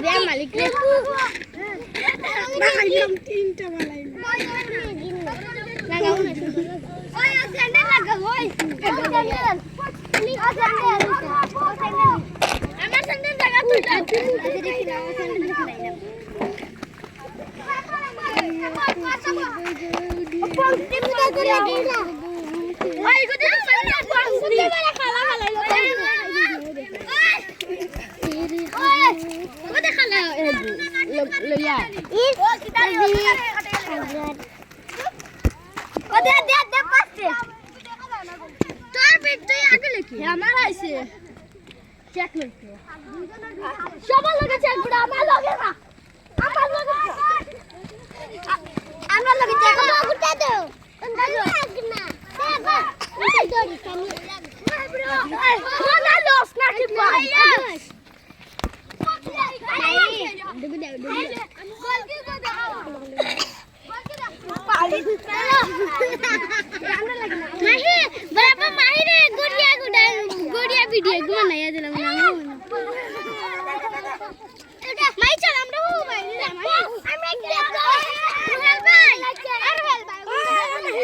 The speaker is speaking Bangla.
দে মালিক রে বানাইলাম তিনটা বানাইলাম লাগাও না ওই স্যান্ডেল লাগা ওই স্যান্ডেল আমার স্যান্ডেল লাগা তুই দেখি না আমার স্যান্ডেল লাগাইলাম ওই গো দেখ সুন্দর বালা খালা খালাইলো ওই দেখা না লইয়া ও কিতারি ও দে পাচ্ছে তোর বিট তুই আগে লিখি আমার আইছে চেক লিখি সবার লগে চেক গুড়া আমার লগে না আমার লগে আমরা লগে চেক গুড়া দাও না দেখ এই দড়ি কানি না লস না কি ভাই